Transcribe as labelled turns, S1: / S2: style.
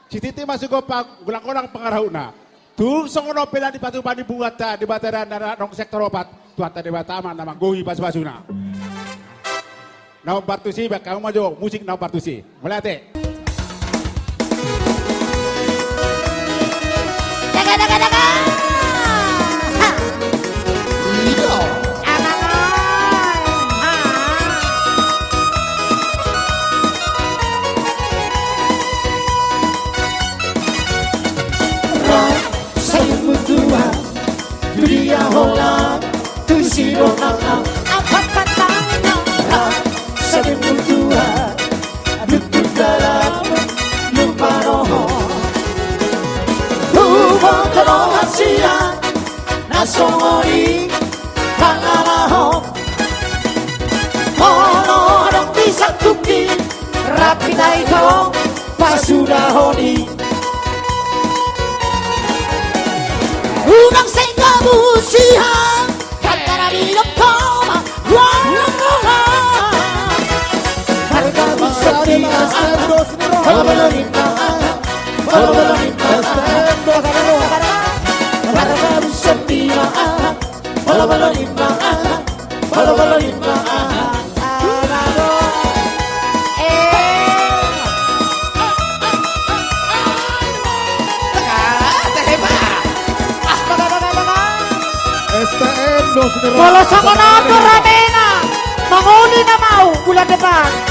S1: Si Titi masuk ko pag gulang-gulang pangaraw na. Tung songono pila di batu bani buat di bataran nong sektor opat. Tuata di batama nama gohi pas-pasuna. Nama partusi bak kamu maju musik nama partusi. Melate.
S2: Daga.
S3: Iyo. Dunia hola, tu siro nakam,
S2: Apa katanya?
S3: sabi mutua, duduk dalam lupa roho. Hubung terohat siang, nasongori, pangalaho. Orang bisa tuki, rapi naito, pasudahoni.
S2: Unang senga musihan Kantara di lokoma
S3: Harga bisa dimakan, balon-balonin harga bisa dimakan, balon-balonin
S1: STM dos
S2: Kalau sama nato ramena Manguli na mau bulan depan